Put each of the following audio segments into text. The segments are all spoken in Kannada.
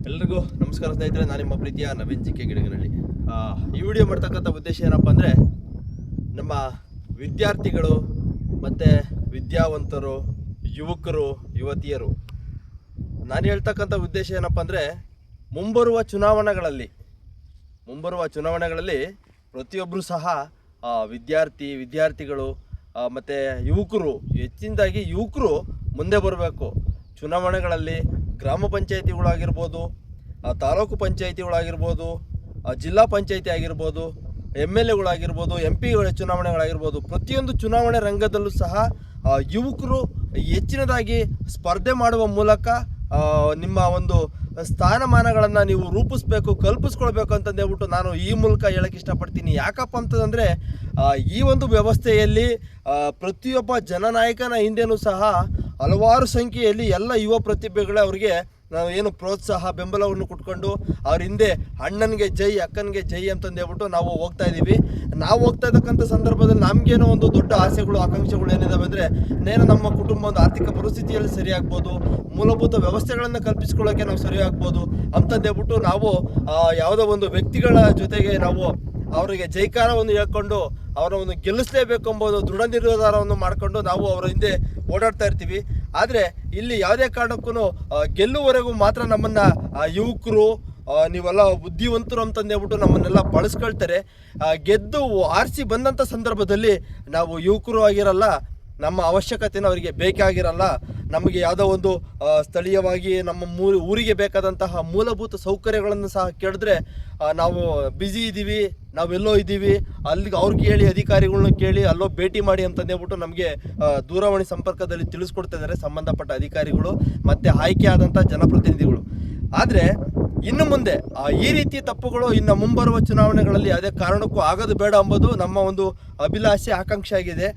ಎಲ್ರಿಗೂ ನಮಸ್ಕಾರ ಸ್ನೇಹಿತರೆ, ನಾನು ನಿಮ್ಮ ಪ್ರೀತಿಯ ನವೀನ್ ಜಿಕೆ ಗಿಡಗನಹಳ್ಳಿ. ಈ ವಿಡಿಯೋ ಮಾಡ್ತಕ್ಕಂಥ ಉದ್ದೇಶ ಏನಪ್ಪ ಅಂದರೆ, ನಮ್ಮ ವಿದ್ಯಾರ್ಥಿಗಳು ಮತ್ತು ವಿದ್ಯಾವಂತರು, ಯುವಕರು, ಯುವತಿಯರು, ನಾನು ಹೇಳ್ತಕ್ಕಂಥ ಉದ್ದೇಶ ಏನಪ್ಪ ಅಂದರೆ, ಮುಂಬರುವ ಚುನಾವಣೆಗಳಲ್ಲಿ ಪ್ರತಿಯೊಬ್ಬರು ಸಹ ವಿದ್ಯಾರ್ಥಿಗಳು ಮತ್ತು ಯುವಕರು, ಹೆಚ್ಚಿನದಾಗಿ ಯುವಕರು ಮುಂದೆ ಬರಬೇಕು. ಚುನಾವಣೆಗಳಲ್ಲಿ ಗ್ರಾಮ ಪಂಚಾಯಿತಿಗಳಾಗಿರ್ಬೋದು, ತಾಲೂಕು ಪಂಚಾಯಿತಿಗಳಾಗಿರ್ಬೋದು, ಜಿಲ್ಲಾ ಪಂಚಾಯಿತಿ ಆಗಿರ್ಬೋದು, MLA ಗಳಾಗಿರ್ಬೋದು, MP ಚುನಾವಣೆಗಳಾಗಿರ್ಬೋದು, ಪ್ರತಿಯೊಂದು ಚುನಾವಣೆ ರಂಗದಲ್ಲೂ ಸಹ ಯುವಕರು ಹೆಚ್ಚಿನದಾಗಿ ಸ್ಪರ್ಧೆ ಮಾಡುವ ಮೂಲಕ ನಿಮ್ಮ ಒಂದು ಸ್ಥಾನಮಾನಗಳನ್ನು ನೀವು ಕಲ್ಪಿಸ್ಕೊಳ್ಬೇಕು ಅಂತಂದು ಹೇಳ್ಬಿಟ್ಟು ನಾನು ಈ ಮೂಲಕ ಹೇಳಕ್ಕೆ ಇಷ್ಟಪಡ್ತೀನಿ. ಯಾಕಪ್ಪ ಅಂತಂದರೆ, ಈ ಒಂದು ವ್ಯವಸ್ಥೆಯಲ್ಲಿ ಪ್ರತಿಯೊಬ್ಬ ಜನನಾಯಕನ ಹಿಂದೆನೂ ಸಹ ಹಲವಾರು ಸಂಖ್ಯೆಯಲ್ಲಿ ಎಲ್ಲ ಯುವ ಪ್ರತಿಭೆಗಳೇ ಅವರಿಗೆ ನಾವು ಏನು ಪ್ರೋತ್ಸಾಹ ಬೆಂಬಲವನ್ನು ಕೊಟ್ಕೊಂಡು ಅವ್ರ ಹಿಂದೆ ಅಣ್ಣನಿಗೆ ಜೈ, ಅಕ್ಕನಿಗೆ ಜೈ ಅಂತಂದು ಹೇಳ್ಬಿಟ್ಟು ನಾವು ಹೋಗ್ತಾ ಇದ್ದೀವಿ. ನಾವು ಹೋಗ್ತಾ ಇರ್ತಕ್ಕಂಥ ಸಂದರ್ಭದಲ್ಲಿ ನಮಗೇನೋ ಒಂದು ದೊಡ್ಡ ಆಸೆಗಳು, ಆಕಾಂಕ್ಷೆಗಳು ಏನಿದಾವೆ ಅಂದರೆ, ನಮ್ಮ ಕುಟುಂಬ ಒಂದು ಆರ್ಥಿಕ ಪರಿಸ್ಥಿತಿಯಲ್ಲಿ ಸರಿಯಾಗ್ಬೋದು, ಮೂಲಭೂತ ವ್ಯವಸ್ಥೆಗಳನ್ನು ಕಲ್ಪಿಸ್ಕೊಳ್ಳೋಕ್ಕೆ ನಾವು ಸರಿಯಾಗ್ಬೋದು ಅಂತಂದು ಹೇಳ್ಬಿಟ್ಟು ನಾವು ಯಾವುದೋ ಒಂದು ವ್ಯಕ್ತಿಗಳ ಜೊತೆಗೆ ನಾವು ಅವರಿಗೆ ಜೈಕಾರವನ್ನು ಹೇಳ್ಕೊಂಡು ಅವರನ್ನು ಗೆಲ್ಲಿಸಲೇಬೇಕು ಎಂಬುದು ದೃಢ ನಿರ್ಧಾರವನ್ನು ಮಾಡಿಕೊಂಡು ನಾವು ಅವರ ಹಿಂದೆ ಓಡಾಡ್ತಾ ಇರ್ತೀವಿ. ಆದರೆ ಇಲ್ಲಿ ಯಾವುದೇ ಕಾರಣಕ್ಕೂ ಗೆಲ್ಲುವವರೆಗೂ ಮಾತ್ರ ನಮ್ಮನ್ನು ಯುವಕರು, ನೀವೆಲ್ಲ ಬುದ್ಧಿವಂತರು ಅಂತಂದು ಹೇಳ್ಬಿಟ್ಟು ನಮ್ಮನ್ನೆಲ್ಲ ಬಳಸ್ಕೊಳ್ತಾರೆ. ಗೆದ್ದು ಆರಿಸಿ ಬಂದಂಥ ಸಂದರ್ಭದಲ್ಲಿ ನಾವು ಯುವಕರು ಆಗಿರಲ್ಲ, ನಮ್ಮ ಅವಶ್ಯಕತೆಯೂ ಅವರಿಗೆ ಬೇಕಾಗಿರಲ್ಲ. ನಮಗೆ ಯಾವುದೋ ಒಂದು ಸ್ಥಳೀಯವಾಗಿ ನಮ್ಮ ಊರಿಗೆ ಬೇಕಾದಂತಹ ಮೂಲಭೂತ ಸೌಕರ್ಯಗಳನ್ನು ಸಹ ಕೇಳಿದ್ರೆ ನಾವು ಬ್ಯುಸಿ ಇದ್ದೀವಿ, ನಾವೆಲ್ಲೋ ಇದ್ದೀವಿ, ಅಲ್ಲಿಗೆ ಅವ್ರಿಗೆ ಹೇಳಿ, ಅಧಿಕಾರಿಗಳನ್ನ ಕೇಳಿ ಅಲ್ಲೋ ಭೇಟಿ ಮಾಡಿ ಅಂತಂದೇಳ್ಬಿಟ್ಟು ನಮಗೆ ದೂರವಾಣಿ ಸಂಪರ್ಕದಲ್ಲಿ ತಿಳಿಸ್ಕೊಡ್ತಾ ಇದ್ದಾರೆ ಸಂಬಂಧಪಟ್ಟ ಅಧಿಕಾರಿಗಳು ಮತ್ತು ಆಯ್ಕೆ ಆದಂಥ ಜನಪ್ರತಿನಿಧಿಗಳು. ಆದರೆ ಇನ್ನು ಮುಂದೆ ಈ ರೀತಿ ತಪ್ಪುಗಳು ಇನ್ನು ಮುಂಬರುವ ಚುನಾವಣೆಗಳಲ್ಲಿ ಯಾವುದೇ ಕಾರಣಕ್ಕೂ ಆಗೋದು ಬೇಡ ಎಂಬುದು ನಮ್ಮ ಒಂದು ಅಭಿಲಾಷೆ, ಆಕಾಂಕ್ಷೆ ಆಗಿದೆ.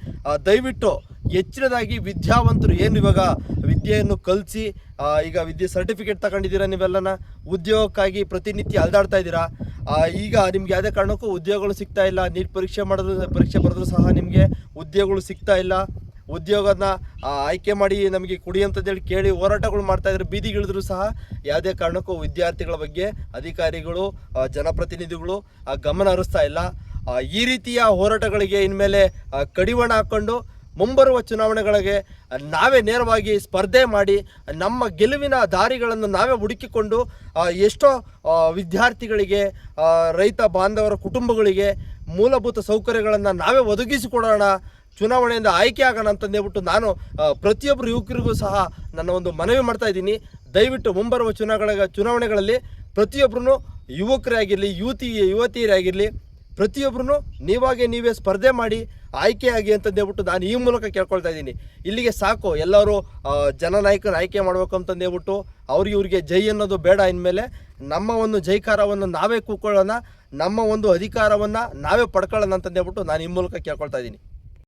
ದಯವಿಟ್ಟು ಹೆಚ್ಚಿನದಾಗಿ ವಿದ್ಯಾವಂತರು ಏನು ಇವಾಗ ವಿದ್ಯೆಯನ್ನು ಕಲಿಸಿ ಈಗ ಸರ್ಟಿಫಿಕೇಟ್ ತಗೊಂಡಿದ್ದೀರಾ, ನೀವೆಲ್ಲನ ಉದ್ಯೋಗಕ್ಕಾಗಿ ಪ್ರತಿನಿತ್ಯ ಅಲ್ದಾಡ್ತಾ ಇದ್ದೀರಾ. ಈಗ ನಿಮ್ಗೆ ಯಾವುದೇ ಕಾರಣಕ್ಕೂ ಉದ್ಯೋಗಗಳು ಸಿಗ್ತಾ ಇಲ್ಲ. ನೀಟ್ ಪರೀಕ್ಷೆ ಬರೆದ್ರು ಸಹ ನಿಮಗೆ ಉದ್ಯೋಗಗಳು ಸಿಗ್ತಾ ಇಲ್ಲ. ಉದ್ಯೋಗನ ಆಯ್ಕೆ ಮಾಡಿ ನಮಗೆ ಕೊಡಿ ಅಂತಂದೇಳಿ ಕೇಳಿ ಹೋರಾಟಗಳು ಮಾಡ್ತಾಯಿದ್ರು, ಬೀದಿಗಿಳಿದ್ರು ಸಹ ಯಾವುದೇ ಕಾರಣಕ್ಕೂ ವಿದ್ಯಾರ್ಥಿಗಳ ಬಗ್ಗೆ ಅಧಿಕಾರಿಗಳು, ಜನಪ್ರತಿನಿಧಿಗಳು ಗಮನ ಹರಿಸ್ತಾ ಇಲ್ಲ. ಈ ರೀತಿಯ ಹೋರಾಟಗಳಿಗೆ ಇನ್ಮೇಲೆ ಕಡಿವಾಣ ಹಾಕ್ಕೊಂಡು ಮುಂಬರುವ ಚುನಾವಣೆಗಳಿಗೆ ನಾವೇ ನೇರವಾಗಿ ಸ್ಪರ್ಧೆ ಮಾಡಿ ನಮ್ಮ ಗೆಲುವಿನ ದಾರಿಗಳನ್ನು ನಾವೇ ಹುಡುಕಿಕೊಂಡು ಎಷ್ಟೋ ವಿದ್ಯಾರ್ಥಿಗಳಿಗೆ, ರೈತ ಬಾಂಧವರ ಕುಟುಂಬಗಳಿಗೆ ಮೂಲಭೂತ ಸೌಕರ್ಯಗಳನ್ನು ನಾವೇ ಒದಗಿಸಿಕೊಡೋಣ, ಚುನಾವಣೆಯಿಂದ ಆಯ್ಕೆ ಆಗೋಣ ಅಂತಂದೇಳ್ಬಿಟ್ಟು ನಾನು ಪ್ರತಿಯೊಬ್ಬರು ಯುವಕರಿಗೂ ಸಹ ನನ್ನ ಒಂದು ಮನವಿ ಮಾಡ್ತಾ ಇದ್ದೀನಿ. ದಯವಿಟ್ಟು ಮುಂಬರುವ ಚುನಾವಣೆಗಳಲ್ಲಿ ಪ್ರತಿಯೊಬ್ಬರೂ ಯುವಕರೇ ಆಗಿರಲಿ, ಯುವತಿಯರೇ ಆಗಿರಲಿ, ಪ್ರತಿಯೊಬ್ಬರೂ ನೀವೇ ಸ್ಪರ್ಧೆ ಮಾಡಿ ಆಯ್ಕೆಯಾಗಿ ಅಂತಂದೇಳ್ಬಿಟ್ಟು ನಾನು ಈ ಮೂಲಕ ಕೇಳ್ಕೊಳ್ತಾ ಇದ್ದೀನಿ. ಇಲ್ಲಿಗೆ ಸಾಕು, ಎಲ್ಲರೂ ಜನನಾಯಕನ ಆಯ್ಕೆ ಮಾಡಬೇಕು ಅಂತಂದೇಳ್ಬಿಟ್ಟು ಇವ್ರಿಗೆ ಜೈ ಅನ್ನೋದು ಬೇಡ. ಇನ್ಮೇಲೆ ನಮ್ಮ ಒಂದು ಜೈಕಾರವನ್ನು ನಾವೇ ಕೂತ್ಕೊಳ್ಳೋಣ, ನಮ್ಮ ಒಂದು ಅಧಿಕಾರವನ್ನು ನಾವೇ ಪಡ್ಕೊಳ್ಳೋಣ ಅಂತಂದೇಳ್ಬಿಟ್ಟು ನಾನು ಈ ಮೂಲಕ ಕೇಳ್ಕೊಳ್ತಾ ಇದ್ದೀನಿ.